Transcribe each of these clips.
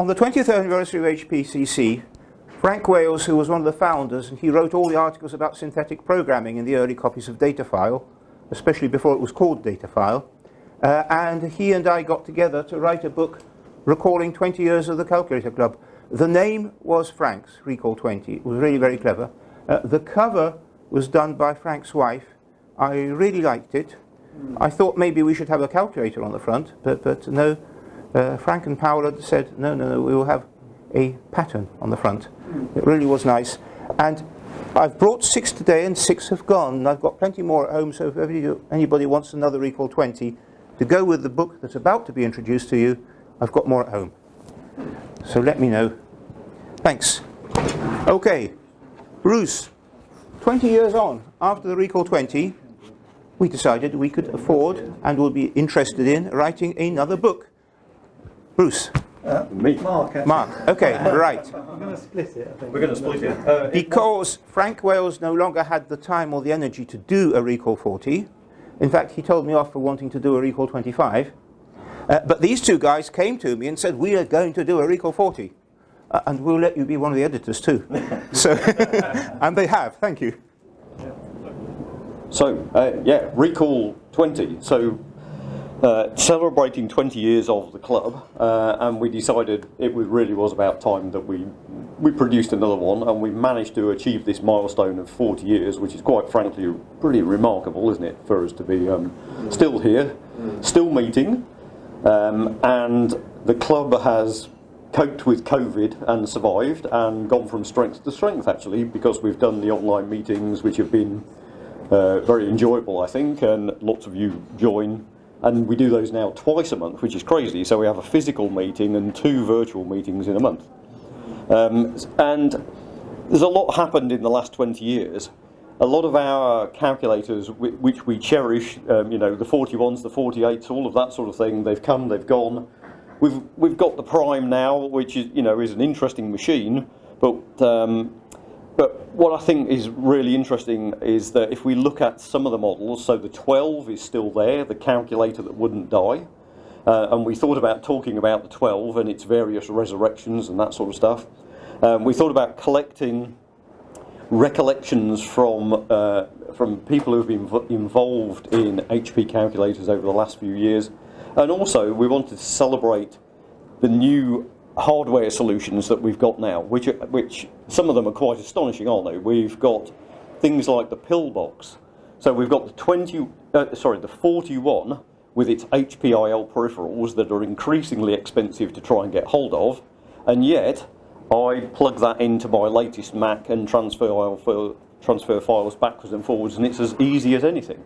On the 20th anniversary of HPCC, Frank Wales, who was one of the founders, and he wrote all the articles about synthetic programming in the early copies of Datafile, especially before it was called Datafile, and he and I got together to write a book recalling 20 years of the Calculator Club. The name was Frank's, Recall 20. It was really very clever. The cover was done by Frank's wife. I really liked it. I thought maybe we should have a calculator on the front, but no. Frank and Paola said, no, we will have a pattern on the front. It really was nice. And I've brought 6 today and 6 have gone. And I've got plenty more at home, so if anybody wants another Recall 20 to go with the book that's about to be introduced to you, I've got more at home. So let me know. Thanks. Okay, Bruce, 20 years on, after the Recall 20, we decided we could afford and would be interested in writing another book. Bruce. Me. Mark. Okay, right. I'm going to split it, I think. We're going to split it. Because Frank Wales no longer had the time or the energy to do a Recall 40. In fact, he told me off for wanting to do a Recall 25. But these two guys came to me and said, we are going to do a Recall 40. And we'll let you be one of the editors too. So, and they have. Thank you. So, Recall 20. So, celebrating 20 years of the club, and we decided it really was about time that we produced another one, and we managed to achieve this milestone of 40 years, which is quite frankly pretty remarkable, isn't it, for us to be still here, still meeting, and the club has coped with COVID and survived and gone from strength to strength, actually, because we've done the online meetings, which have been very enjoyable, I think, and lots of you join. And we do those now twice a month, which is crazy. So we have a physical meeting and 2 virtual meetings in a month. And there's a lot happened in the last 20 years. A lot of our calculators, which we cherish, the 41s, the 48s, all of that sort of thing, they've come, they've gone. We've got the Prime now, which is is an interesting machine, but what I think is really interesting is that if we look at some of the models, so the 12 is still there, the calculator that wouldn't die, and we thought about talking about the 12 and its various resurrections and that sort of stuff. We thought about collecting recollections from people who've been involved in HP calculators over the last few years, and also we wanted to celebrate the new hardware solutions that we've got now, which some of them are quite astonishing, aren't they? We've got things like the pillbox. So we've got the 41 with its HPIL peripherals that are increasingly expensive to try and get hold of, and yet I plug that into my latest Mac and transfer files backwards and forwards, and it's as easy as anything.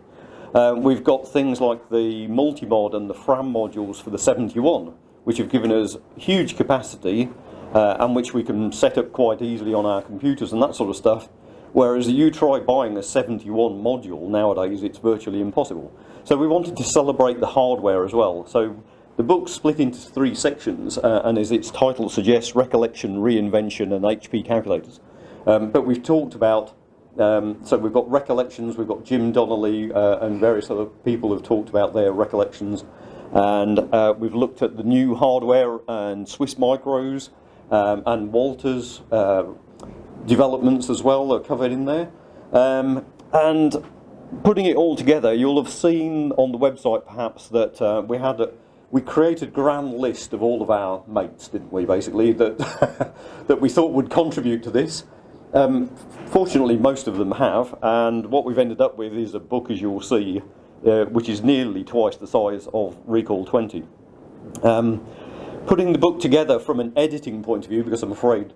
We've got things like the multimod and the FRAM modules for the 71, which have given us huge capacity and which we can set up quite easily on our computers and that sort of stuff, whereas you try buying a 71 module nowadays, it's virtually impossible. So we wanted to celebrate the hardware as well. So the book's split into 3 sections, and as its title suggests, Recollection, Reinvention and HP Calculators. But we've talked about, so we've got recollections, we've got Jim Donnelly and various other people have talked about their recollections, and we've looked at the new hardware and Swiss Micros and Walter's developments as well are covered in there. And putting it all together, you'll have seen on the website perhaps that we created a grand list of all of our mates, didn't we, basically, that that we thought would contribute to this. Fortunately, most of them have, and what we've ended up with is a book, as you'll see, which is nearly twice the size of Recall 20. Putting the book together from an editing point of view, because I'm afraid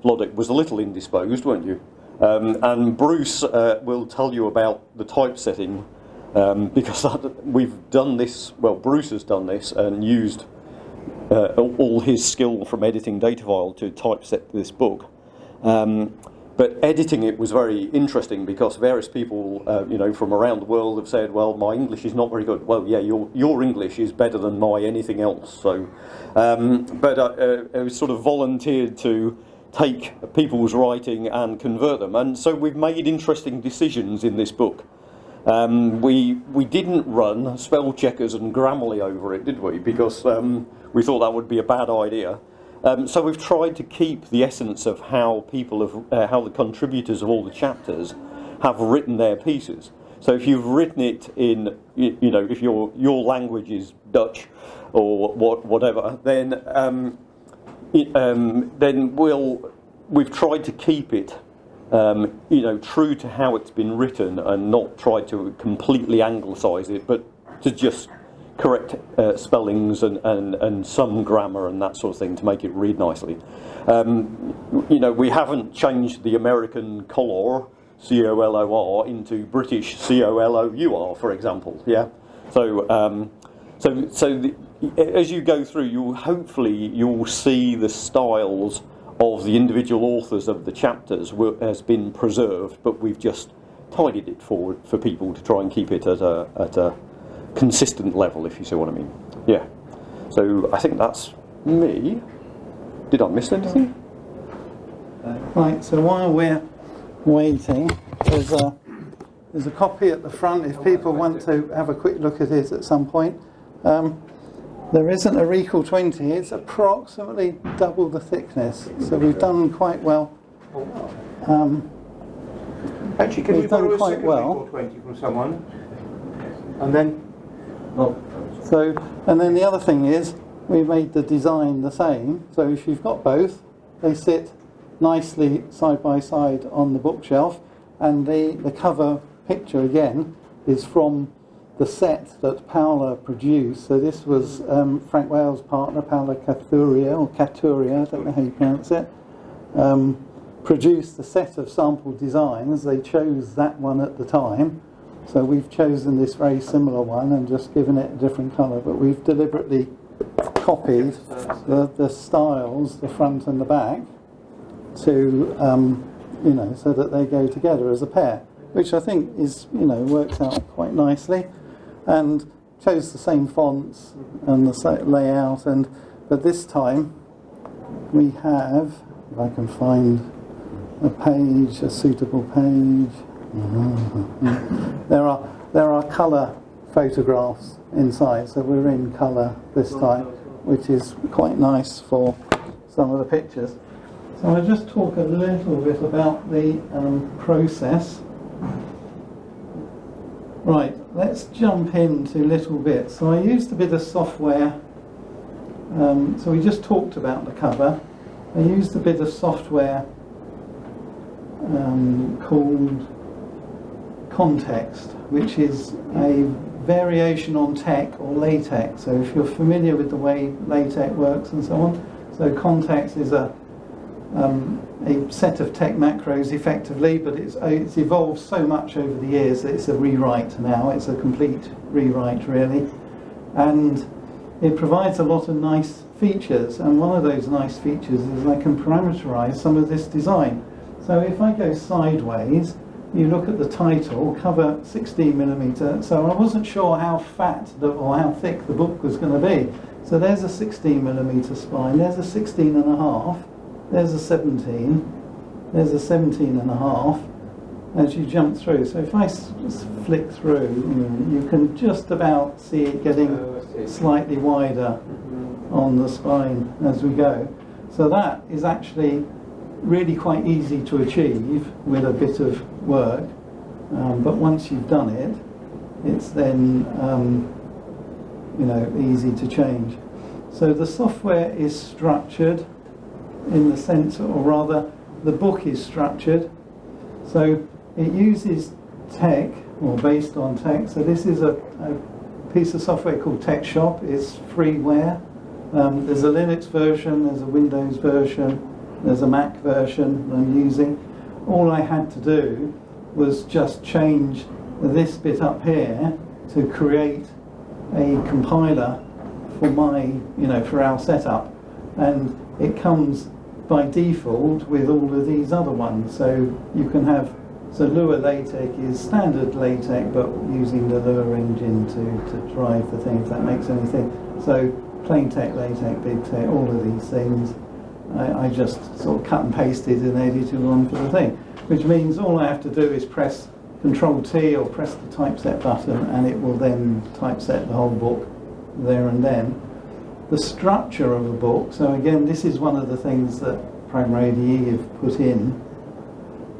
Włodek was a little indisposed, weren't you? And Bruce will tell you about the typesetting, because we've done this, well, Bruce has done this and used all his skill from editing Datafile to typeset this book. But editing it was very interesting because various people, from around the world have said, well, my English is not very good. Well, yeah, your English is better than my anything else. So, but I sort of volunteered to take people's writing and convert them. And so we've made interesting decisions in this book. We didn't run spell checkers and Grammarly over it, did we? Because we thought that would be a bad idea. So we've tried to keep the essence of how how the contributors of all the chapters have written their pieces. So if you've written it in, if your language is Dutch or whatever, then we've tried to keep it, true to how it's been written, and not try to completely anglicise it, but to just correct spellings and some grammar and that sort of thing to make it read nicely. We haven't changed the American color, C-O-L-O-R, into British C-O-L-O-U-R, for example. Yeah. So as you go through, you'll see the styles of the individual authors of the chapters has been preserved, but we've just tidied it forward for people to try and keep it at a consistent level, if you see what I mean. Yeah. So I think that's me. Did I miss anything? Right. So while we're waiting, there's a copy at the front if people want to have a quick look at it at some point. There isn't a Recall 20. It's approximately double the thickness. So we've done quite well. Actually, can you borrow a second well. Recall 20 from someone? And then... And then the other thing is, we made the design the same. So if you've got both, they sit nicely side by side on the bookshelf, and the cover picture again is from the set that Paula produced. So this was Frank Wales' partner, Paula Caturia, I don't know how you pronounce it, produced a set of sample designs. They chose that one at the time. So we've chosen this very similar one and just given it a different colour, but we've deliberately copied the styles, the front and the back, to so that they go together as a pair, which I think is works out quite nicely, and chose the same fonts and the same layout. But this time we have, if I can find a page, a suitable page. There are colour photographs inside, so we're in colour this time, which is quite nice for some of the pictures. So I'll just talk a little bit about the process. Right, let's jump into little bits. So I used a bit of software. So we just talked about the cover. I used a bit of software called Context, which is a variation on TeX or LaTeX. So if you're familiar with the way LaTeX works and so on, so Context is a set of TeX macros effectively, but it's evolved so much over the years that it's a rewrite now. It's a complete rewrite really, and it provides a lot of nice features, and one of those nice features is I can parameterize some of this design. So if I go sideways, you look at the title, cover 16mm, so I wasn't sure how fat or how thick the book was going to be. So there's a 16mm spine, there's a 16.5, there's a 17, there's a 17.5 as you jump through. So if I flick through, you can just about see it getting slightly wider on the spine as we go. So that is actually really quite easy to achieve with a bit of work, but once you've done it, it's then easy to change. So the software is structured in the sense, or rather the book is structured, so it uses TeX, or based on TeX. So this is a piece of software called TeXshop. It's freeware. There's a Linux version, there's a Windows version, there's a Mac version that I'm using. All I had to do was just change this bit up here to create a compiler for for our setup, and it comes by default with all of these other ones. So you can have, so Lua LaTeX is standard LaTeX, but using the Lua engine to drive the thing, if that makes anything. So plain text, LaTeX, big text, all of these things, I just sort of cut and pasted and edited on for the thing, which means all I have to do is press Control-T or press the typeset button, and it will then typeset the whole book there and then. the structure of a book. So again, this is one of the things that Pragma ADE have put in.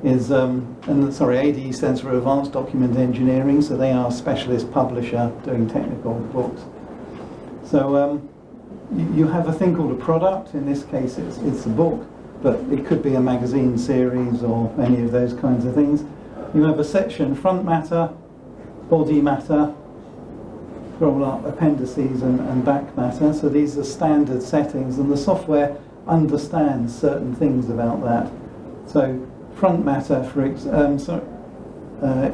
ADE stands for Advanced Document Engineering, so they are a specialist publisher doing technical books. So you have a thing called a product. In this case, it's a book, but it could be a magazine series or any of those kinds of things. You have a section, front matter, body matter, scroll up, appendices and back matter. So these are standard settings, and the software understands certain things about that. So front matter,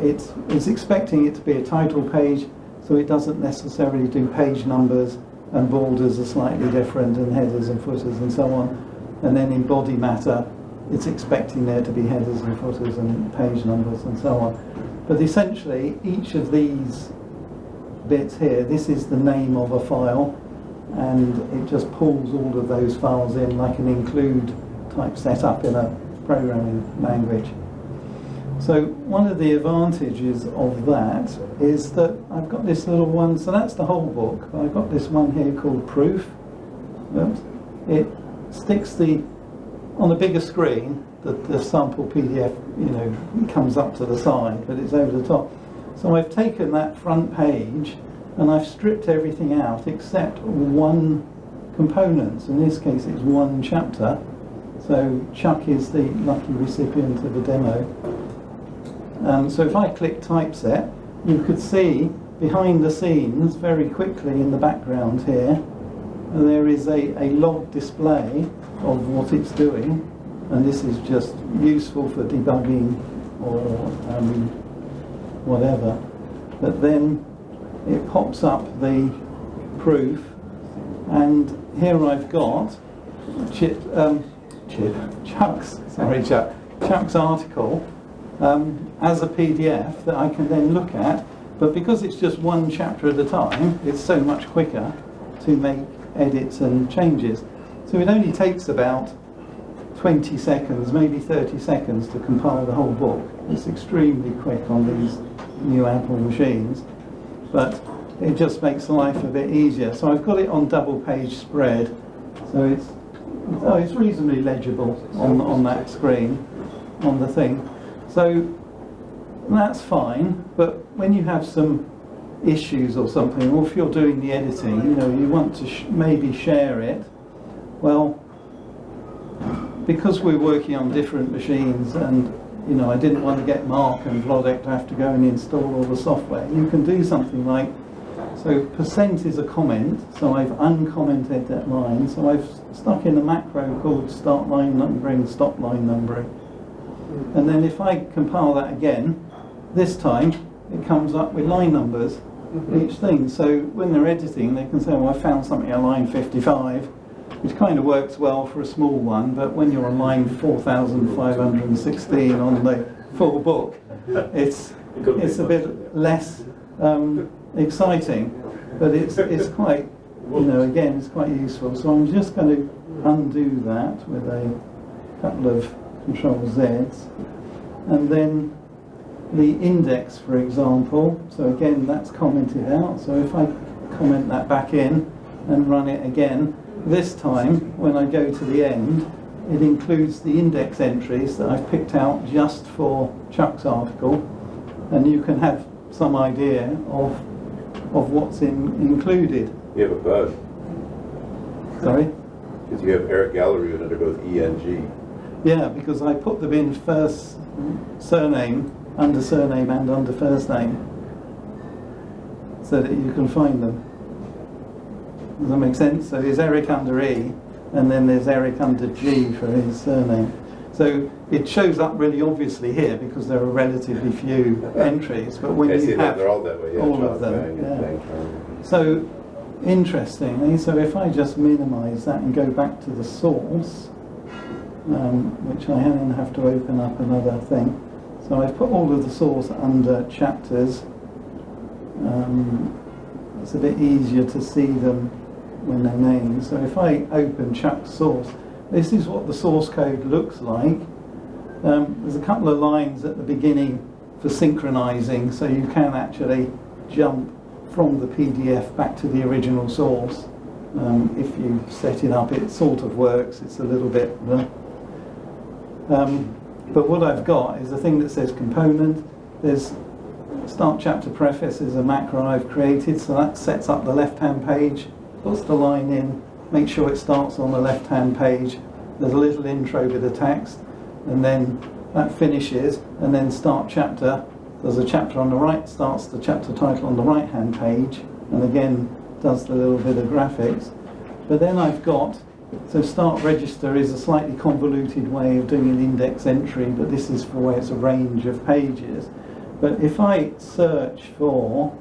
it's expecting it to be a title page, so it doesn't necessarily do page numbers, and borders are slightly different, and headers and footers and so on. And then in body matter, it's expecting there to be headers and footers and page numbers and so on. But essentially, each of these bits here, this is the name of a file, and it just pulls all of those files in like an include type setup in a programming language. So one of the advantages of that is that I've got this little one, so that's the whole book. I've got this one here called Proof. Oops. It sticks on a bigger screen, the sample PDF, comes up to the side, but it's over the top. So I've taken that front page and I've stripped everything out except one component. So in this case it's one chapter. So Chuck is the lucky recipient of a demo. So if I click typeset, you could see behind the scenes very quickly in the background here, there is a log display of what it's doing, and this is just useful for debugging or whatever. But then it pops up the proof, and here I've got Chuck's article as a PDF that I can then look at, but because it's just one chapter at a time, it's so much quicker to make edits and changes. So it only takes about 20 seconds, maybe 30 seconds to compile the whole book. It's extremely quick on these new Apple machines, but it just makes life a bit easier. So I've got it on double page spread, so it's reasonably legible on that screen, on the thing. So that's fine, but when you have some issues or something, or if you're doing the editing, you want to maybe share it, well, because we're working on different machines, and I didn't want to get Mark and Włodek to have to go and install all the software, you can do something like, so percent is a comment, so I've uncommented that line, so I've stuck in a macro called start line numbering, stop line numbering. And then if I compile that again, this time it comes up with line numbers, each thing. So when they're editing, they can say, I found something at line 55, which kind of works well for a small one, but when you're on line 4,516 on the full book, it's a bit less exciting, but it's quite, again, it's quite useful. So I'm just going to undo that with a couple of Control Z's, and then the index, for example, so again that's commented out, so if I comment that back in and run it again, this time when I go to the end, it includes the index entries that I've picked out just for Chuck's article, and you can have some idea of what's included. You have a bug. Sorry? Because you have Eric Gallery and it goes ENG. Yeah, because I put them in first surname, under surname and under first name, so that you can find them. Does that make sense? So there's Eric under E, and then there's Eric under G for his surname. So it shows up really obviously here because there are relatively few entries, but when you have they're all that way, yeah, all of them, So interestingly, so if I just minimize that and go back to the source, which I then have to open up another thing. So I've put all of the source under chapters. It's a bit easier to see them when they're named. So if I open Chuck's source, this is what the source code looks like. There's a couple of lines at the beginning for synchronizing, so you can actually jump from the PDF back to the original source. If you set it up, it sort of works. It's a little bit... but what I've got is a thing that says component. There's start chapter preface is a macro I've created, so that sets up the left-hand page, puts the line in, make sure it starts on the left-hand page. There's a little intro bit of text, and then that finishes, and then start chapter. There's a chapter on the right, starts the chapter title on the right-hand page, and again does the little bit of graphics. But then I've got, so start register is a slightly convoluted way of doing an index entry, but this is for where it's a range of pages. But if I search for,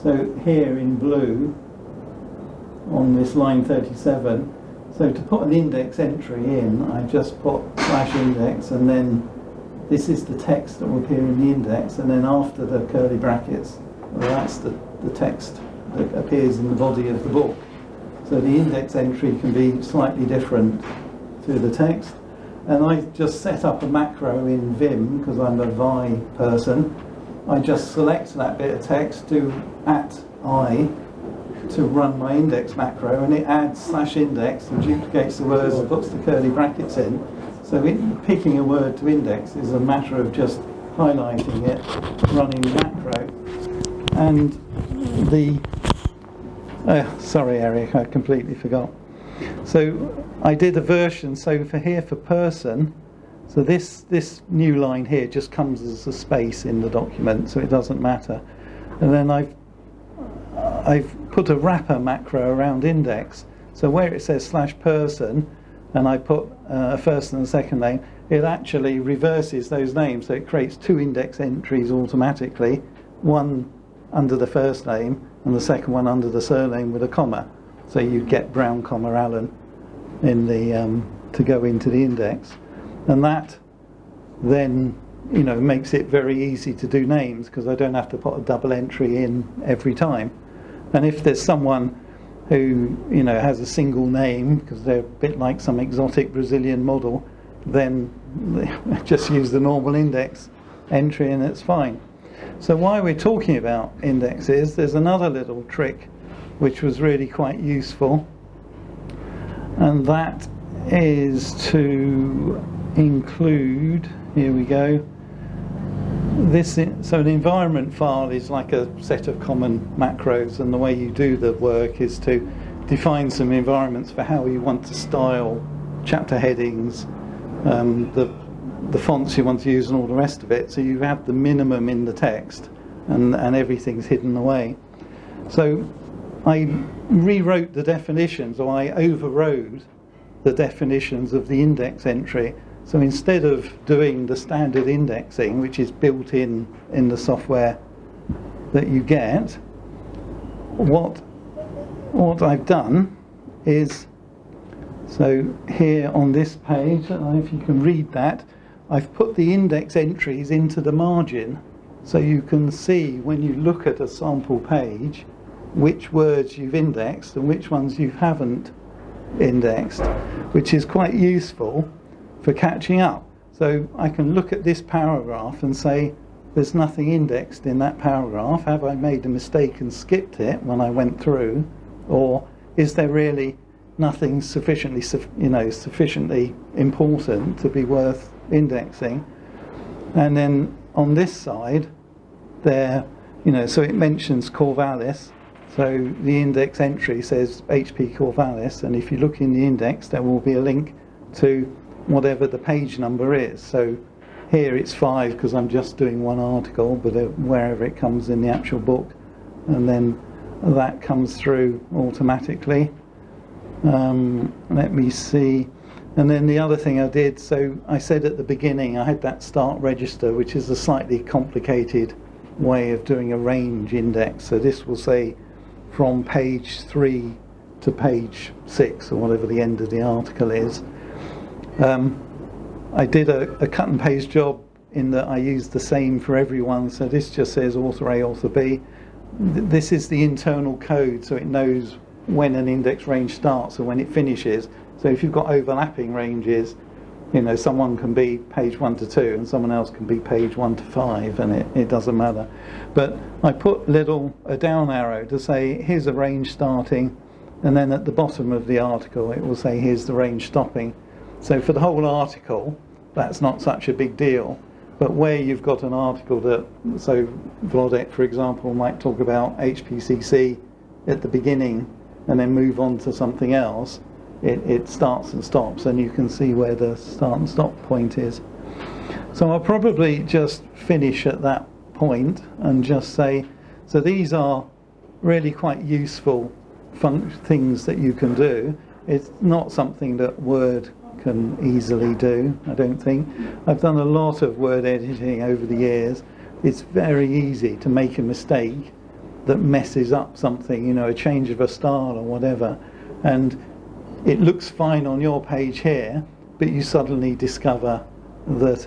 so here in blue, on this line 37, so to put an index entry in, I just put /index, and then this is the text that will appear in the index, and then after the curly brackets, well, that's the text that appears in the body of the book. So the index entry can be slightly different to the text. And I just set up a macro in Vim, because I'm a Vi person. I just select that bit of text, do @I to run my index macro, and it adds /index and duplicates the words and puts the curly brackets in. So picking a word to index is a matter of just highlighting it, running the macro. And the... sorry, Eric, I completely forgot. So I did a version, so for here for person, so this new line here just comes as a space in the document, so it doesn't matter. And then I've put a wrapper macro around index, so where it says /person, and I put a first and a second name, it actually reverses those names, so it creates two index entries automatically, one under the first name and the second one under the surname with a comma. So you get Brown, Allen in the to go into the index, and that then makes it very easy to do names, because I don't have to put a double entry in every time. And if there's someone who has a single name, because they're a bit like some exotic Brazilian model, then just use the normal index entry and it's fine. So while we're talking about indexes, there's another little trick which was really quite useful, and that is to include, here we go, so an environment file is like a set of common macros, and the way you do the work is to define some environments for how you want to style chapter headings, the fonts you want to use and all the rest of it, so you have the minimum in the text and everything's hidden away. So I rewrote the definitions, or I overrode the definitions of the index entry. So instead of doing the standard indexing, which is built in the software that you get, what I've done is, so here on this page, I don't know if you can read that, I've put the index entries into the margin, so you can see when you look at a sample page which words you've indexed and which ones you haven't indexed, which is quite useful for catching up. So I can look at this paragraph and say, there's nothing indexed in that paragraph. Have I made a mistake and skipped it when I went through, or is there really nothing sufficiently important to be worth indexing? And then on this side, there, so it mentions Corvallis. So the index entry says HP Corvallis, and if you look in the index, there will be a link to whatever the page number is. So here it's 5 because I'm just doing one article, but wherever it comes in the actual book, and then that comes through automatically. Let me see. And then the other thing I did, so I said at the beginning I had that start register, which is a slightly complicated way of doing a range index. So this will say from page 3 to page 6, or whatever the end of the article is. I did a cut and paste job in that I used the same for everyone. So this just says author A, author B. This is the internal code, so it knows when an index range starts and when it finishes. So if you've got overlapping ranges, someone can be page 1 to 2 and someone else can be page 1 to 5, and it doesn't matter. But I put a down arrow to say here's a range starting, and then at the bottom of the article it will say here's the range stopping. So for the whole article that's not such a big deal, but where you've got an article that, so Włodek for example might talk about HPCC at the beginning and then move on to something else, it starts and stops, and you can see where the start and stop point is. So I'll probably just finish at that point and just say, so these are really quite useful things that you can do. It's not something that Word can easily do, I don't think. I've done a lot of Word editing over the years. It's very easy to make a mistake that messes up something, you know, a change of a style or whatever, and it looks fine on your page here, but you suddenly discover that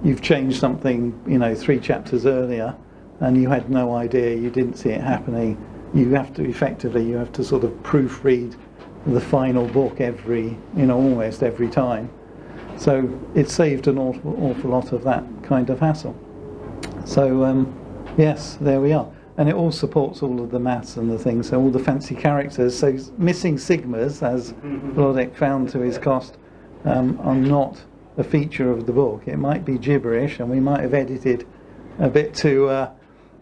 you've changed something, you know, 3 chapters earlier, and you had no idea, you didn't see it happening. You have to sort of proofread the final book almost every time. So it saved an awful lot of that kind of hassle. So yes, there we are. And it all supports all of the maths and the things, so all the fancy characters. So missing sigmas, as Włodek found to his cost, are not a feature of the book. It might be gibberish, and we might have edited a bit too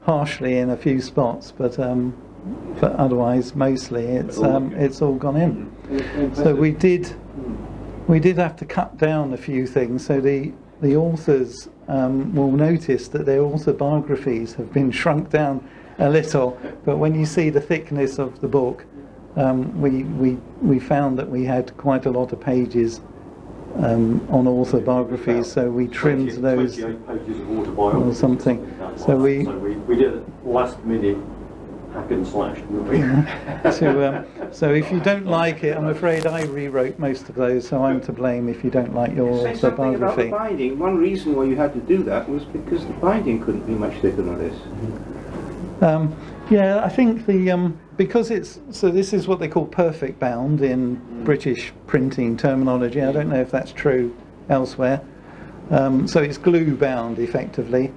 harshly in a few spots, but otherwise, mostly it's all gone in. So we did have to cut down a few things. So the authors will notice that their author biographies have been shrunk down a little, but when you see the thickness of the book, we found that we had quite a lot of pages on author biographies, so we trimmed those 28 pages of autobiography or something. So we did it last minute hack and slash, didn't we? so if you don't like it, I'm afraid I rewrote most of those, so I'm to blame if you don't like your Say something about the autobiography. binding. One reason why you had to do that was because the binding couldn't be much thicker than this. Yeah, I think because this is what they call perfect bound in British printing terminology. I don't know if that's true elsewhere. So it's glue bound effectively.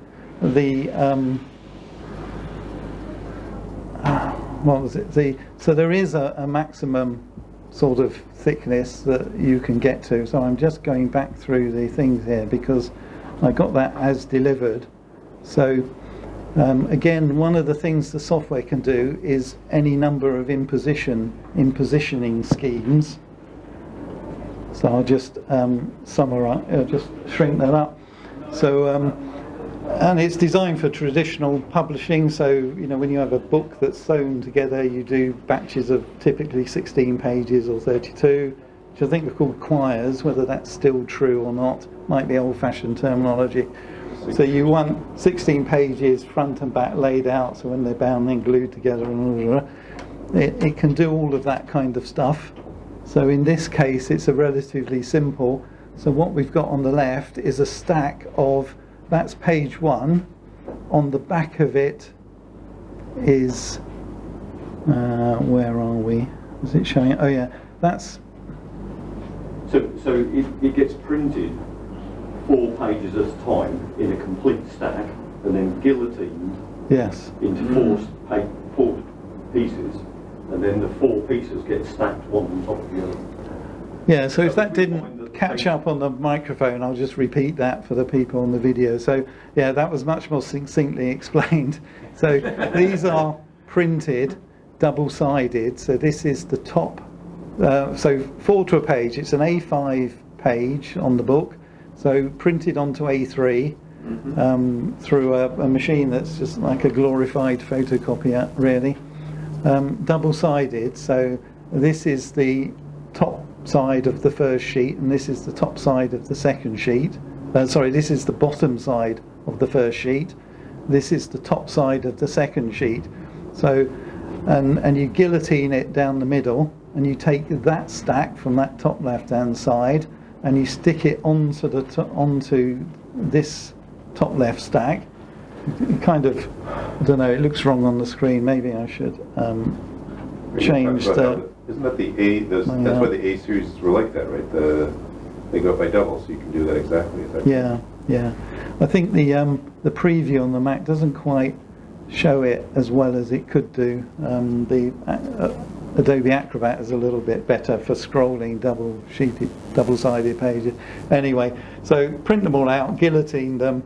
What was it? So there is a maximum sort of thickness that you can get to. So I'm just going back through the things here because I got that as delivered. So again, one of the things the software can do is any number of impositioning schemes. So I'll just summarize, just shrink that up. So and it's designed for traditional publishing. So when you have a book that's sewn together, you do batches of typically 16 pages or 32, which I think are called quires. Whether that's still true or not might be old-fashioned terminology. So you want 16 pages front and back laid out, so when they're bound and glued together, and it can do all of that kind of stuff. So in this case, it's a relatively simple. So what we've got on the left is a stack of, that's page 1. On the back of it is, where are we? Is it showing? Oh yeah, that's. So it gets printed 4 pages at a time in a complete stack, and then guillotined into 4 pieces, and then the 4 pieces get stacked one on top of the other. Yeah, so if that didn't catch up on the microphone, I'll just repeat that for the people on the video. So yeah, that was much more succinctly explained. So these are printed, double-sided, so this is the top, so 4 to a page, it's an A5 page on the book, so printed onto A3 through a machine that's just like a glorified photocopier, really. Double-sided, so this is the top side of the first sheet, and this is the top side of the second sheet. This is the bottom side of the first sheet. This is the top side of the second sheet. So, and you guillotine it down the middle, and you take that stack from that top left-hand side, and you stick it onto this top left stack. It kind of, I don't know, it looks wrong on the screen. Maybe I should change the. Isn't that the A? That's why the A series were like that, right? They go up by double, so you can do that exactly. Yeah. I think the preview on the Mac doesn't quite show it as well as it could do. Adobe Acrobat is a little bit better for scrolling double-sided pages. Anyway, so print them all out, guillotine them,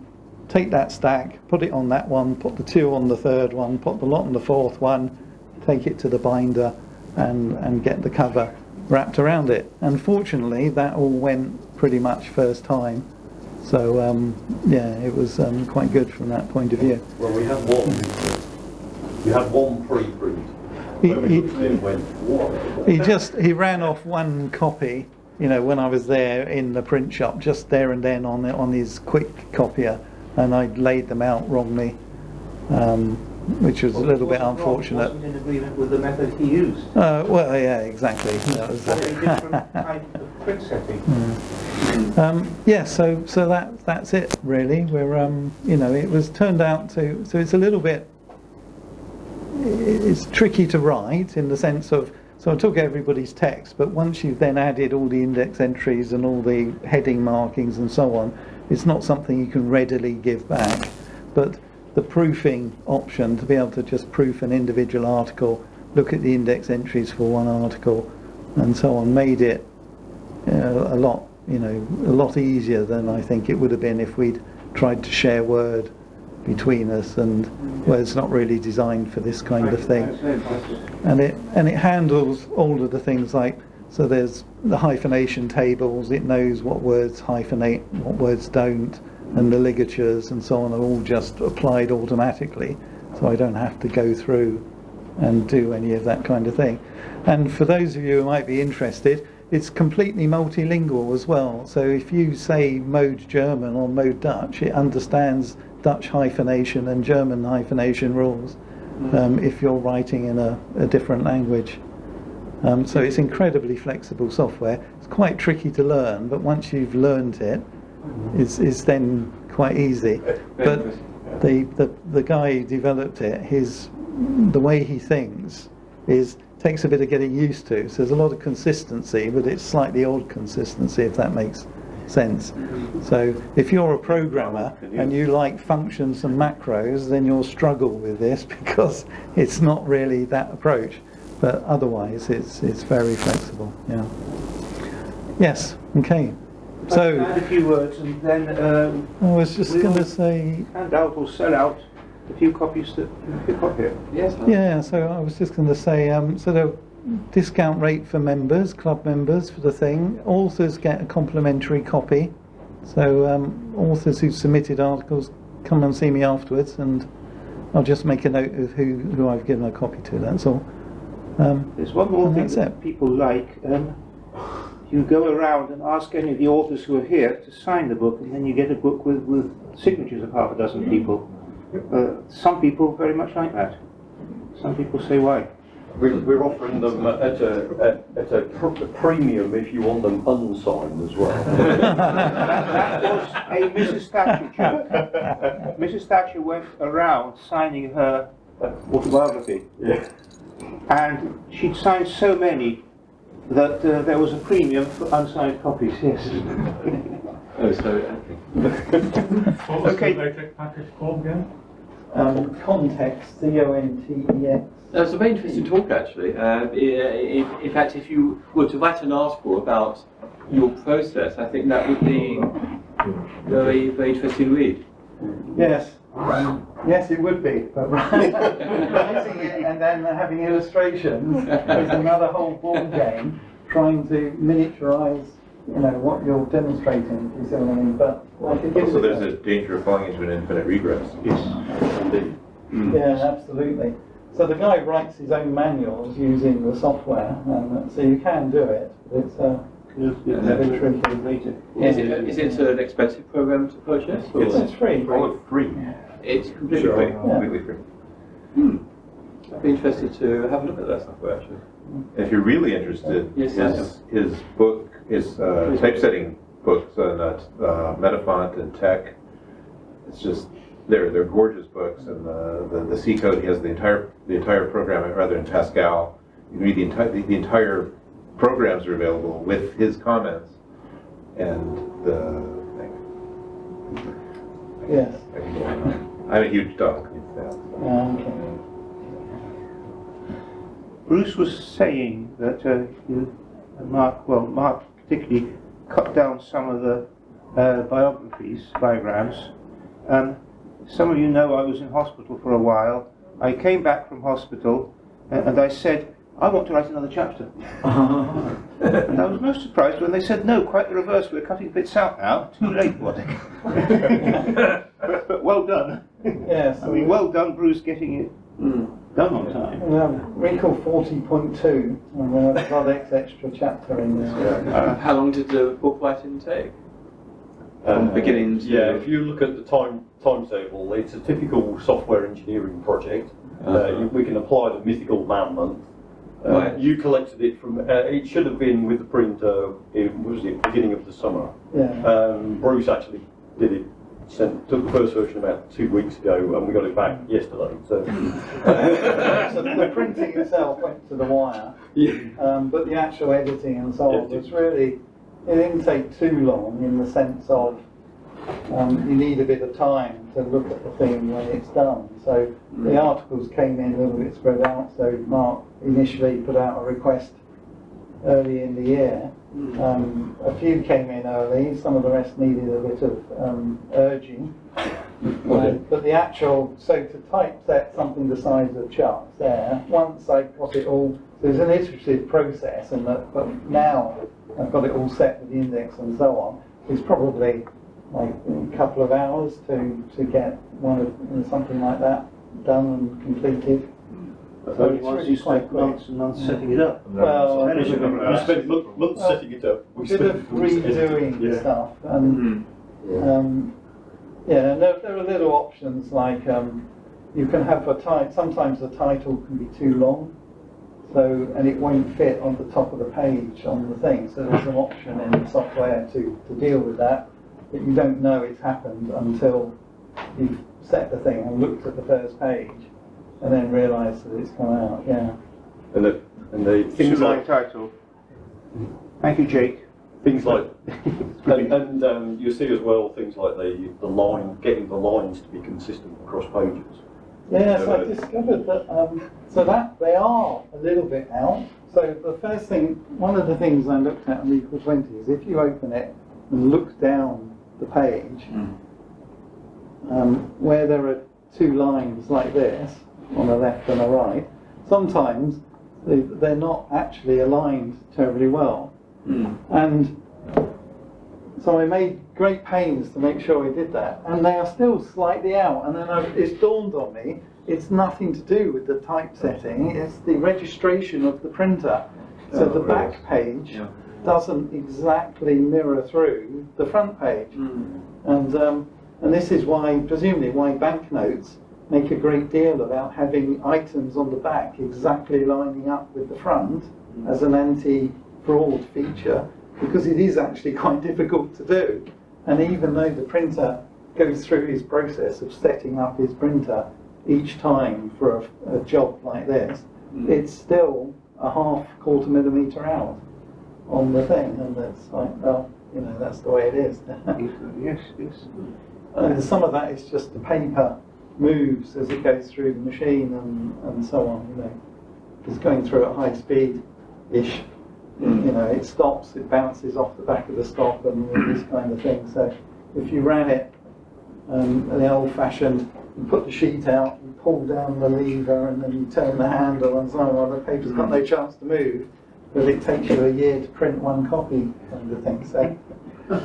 take that stack, put it on that one, put the 2 on the third one, put the lot on the fourth one, take it to the binder, and get the cover wrapped around it. Unfortunately, that all went pretty much first time. So yeah, it was quite good from that point of view. Well, we had one pre-print. He ran off one copy, you know, when I was there in the print shop, just there and then on his quick copier, and I laid them out wrongly, which was a little bit unfortunate. Wasn't in agreement with the method he used. Well, yeah, exactly. That was, A different type of print setting. yeah, so that's it really. We're you know, it was turned out to, so it's a little bit, it's tricky to write in the sense of, so I took everybody's text, but once you've then added all the index entries and all the heading markings and so on, it's not something you can readily give back. But the proofing option, to be able to just proof an individual article, look at the index entries for one article and so on, made it a lot easier than I think it would have been if we'd tried to share Word between us, and well, it's not really designed for this kind of thing. And it handles all of the things like, so there's the hyphenation tables, it knows what words hyphenate, what words don't, and the ligatures and so on are all just applied automatically, so I don't have to go through and do any of that kind of thing. And for those of you who might be interested, it's completely multilingual as well, so if you say mode German or mode Dutch, it understands Dutch hyphenation and German hyphenation rules if you're writing in a different language. So it's incredibly flexible software. It's quite tricky to learn, but once you've learned it, it's then quite easy. But the guy who developed it, the way he thinks takes a bit of getting used to. So there's a lot of consistency, but it's slightly odd consistency, if that makes sense. So if you're a programmer and you like functions and macros, then you'll struggle with this because it's not really that approach. But otherwise, it's very flexible. Yeah. Yes. Okay. So add a few words, and then I was just going to say, hand out or sell out a few copies that you pick up here. Yes. Yeah. So I was just going to say, so the discount rate for members, club members, for the thing. Authors get a complimentary copy. So authors who submitted articles, come and see me afterwards, and I'll just make a note of who I've given a copy to. That's all. There's one more thing that people like. You go around and ask any of the authors who are here to sign the book, and then you get a book with signatures of half a dozen people. Some people very much like that. Some people say why. We're offering them at a premium if you want them unsigned as well. That was a Mrs. Thatcher joke. Mrs. Thatcher went around signing her autobiography. Yeah. And she'd signed so many that there was a premium for unsigned copies, yes. Okay. LaTeX package called again? Context, CONTEX. That's a very interesting talk, actually. In fact, if you were to write an article about your process, I think that would be very, very interesting read. Yes. Yes, it would be. But writing it and then having illustrations is another whole ball game. Trying to miniaturize, what you're demonstrating. You see what I mean? But I think also, there's a danger of falling into an infinite regress. Yes. Indeed. Yeah, absolutely. So the guy writes his own manuals using the software, and so you can do it. It's very tricky later. Is it an expensive program to purchase? Or? It's free. All free. It's completely free. Completely free. I'd be interested to have a look at that software, actually. If you're really interested, Yes, his book is typesetting books on Metafont and Tech. It's just they're gorgeous books, and the C code, he has the entire program rather in Pascal. You can read the entire programs are available with his comments and the thing. Yes. I can go on. I'm a huge dog. Okay. Bruce was saying that you, Mark particularly cut down some of the biograms. Some of you know I was in hospital for a while. I came back from hospital and I said, I want to write another chapter. And I was most surprised when they said, no, quite the reverse, we're cutting bits out now. Too late, Włodek. but well done. Yes. I mean, well done, Bruce, getting it done on time. Recall 40.2, and we have Włodek's extra chapter in there. How long did the book writing take? From beginning to... Yeah, if you look at the timetable, it's a typical software engineering project. We can apply the mythical man month. Right. You collected it from, it should have been with the printer, beginning of the summer. Yeah. Bruce actually did it, took the first version about 2 weeks ago, and we got it back yesterday. So, So the printing itself went to the wire, but the actual editing and so on was really, it didn't take too long in the sense of you need a bit of time to look at the thing when it's done. So the articles came in a little bit spread out, so Mark initially put out a request early in the year. A few came in early, some of the rest needed a bit of urging. But the actual, so to typeset something the size of charts there, once I got it all, there's an iterative process, but now I've got it all set with the index and so on, it's probably like a couple of hours to get something like that done and completed. So it's Once really you quite spent quick. months and months setting it up. Well, we spent months setting it up. a bit of redoing stuff, and there are little options like you can have a title. Sometimes the title can be too long, and it won't fit on the top of the page on the thing. So there's an option in the software to deal with that, but you don't know it's happened until you've set the thing and looked at the first page, and then realise that it's come out. Yeah. And the things like title. Thank you, Jake. things like, and you see as well things like the line, getting the lines to be consistent across pages. Yes, I discovered that, so that they are a little bit out. So the first thing, one of the things I looked at in Equal 20 is if you open it and look down the page, where there are two lines like this, on the left and the right, sometimes they're not actually aligned terribly well. And so I made great pains to make sure I did that, and they are still slightly out. And then it's dawned on me, it's nothing to do with the typesetting, it's the registration of the printer. So the back page doesn't exactly mirror through the front page. And this is why, presumably, why banknotes make a great deal about having items on the back exactly lining up with the front as an anti-fraud feature, because it is actually quite difficult to do. And even though the printer goes through his process of setting up his printer each time for a job like this, it's still a quarter millimetre out on the thing, and that's like, well, that's the way it is. Yes. And some of that is just the paper moves as it goes through the machine and so on. It's going through at high speed-ish. It stops, it bounces off the back of the stop and all this kind of thing. So if you ran it the old-fashioned, you put the sheet out, you pull down the lever, and then you turn the handle and so on, the paper's got no chance to move, but it takes you a year to print one copy kind of thing. So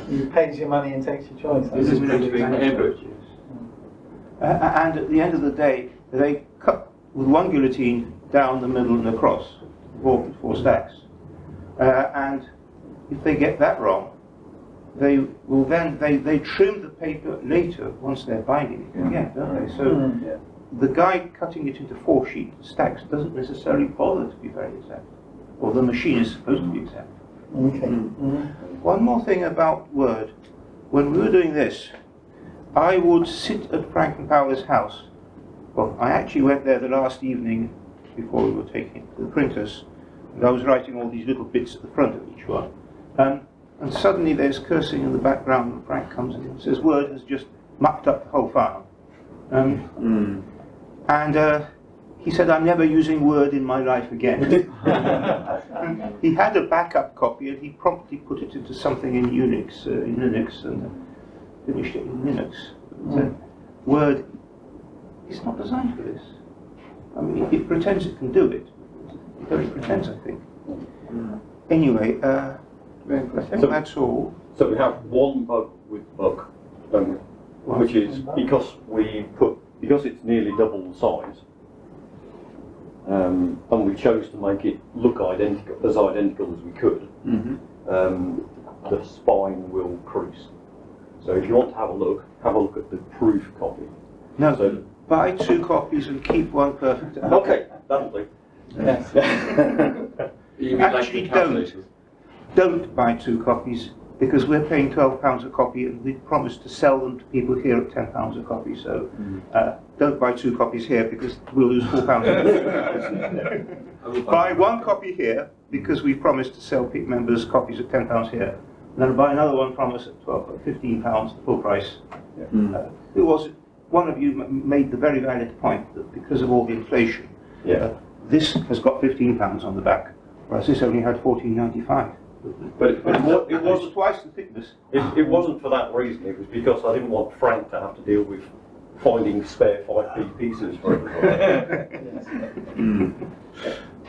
you pays your money and takes your choice. This is printing average. And at the end of the day, they cut with one guillotine down the middle and across, four stacks. And if they get that wrong, they will then they trim the paper later once they're binding it again, don't they? So the guy cutting it into 4 sheet stacks doesn't necessarily bother to be very exact, or the machine is supposed to be exact. Okay. One more thing about Word. When we were doing this, I would sit at Frank and Powler's house. Well, I actually went there the last evening before we were taking it to the printers, and I was writing all these little bits at the front of each one. And suddenly there's cursing in the background, and Frank comes in and says, Word has just mucked up the whole file. And he said, I'm never using Word in my life again. And he had a backup copy, and he promptly put it into something in Unix, in Linux, and finished it in Linux. So Word is not designed for this. I mean, it pretends it can do it. It only pretends, I think. Anyway, I think that's all. So we have one bug with Book, which is because it's nearly double the size, and we chose to make it look as identical as we could. The spine will crease. So if you want to have a look at the proof copy. No, So, buy 2 copies and keep one perfect. okay, that'll do. Yes. You mean like Actually, the calculators? don't buy 2 copies, because we're paying £12 a copy, and we promised to sell them to people here at £10 a copy. So don't buy 2 copies here, because we'll lose £4. Buy 1 copy here, because we promised to sell members copies at £10 here. And then buy another one from us at £15, the full price. Who was it? One of you made the very valid point that because of all the inflation, this has got £15 on the back, whereas this only had £14.95. But it was was twice the thickness. It wasn't for that reason. It was because I didn't want Frank to have to deal with finding spare 5p pieces for everybody.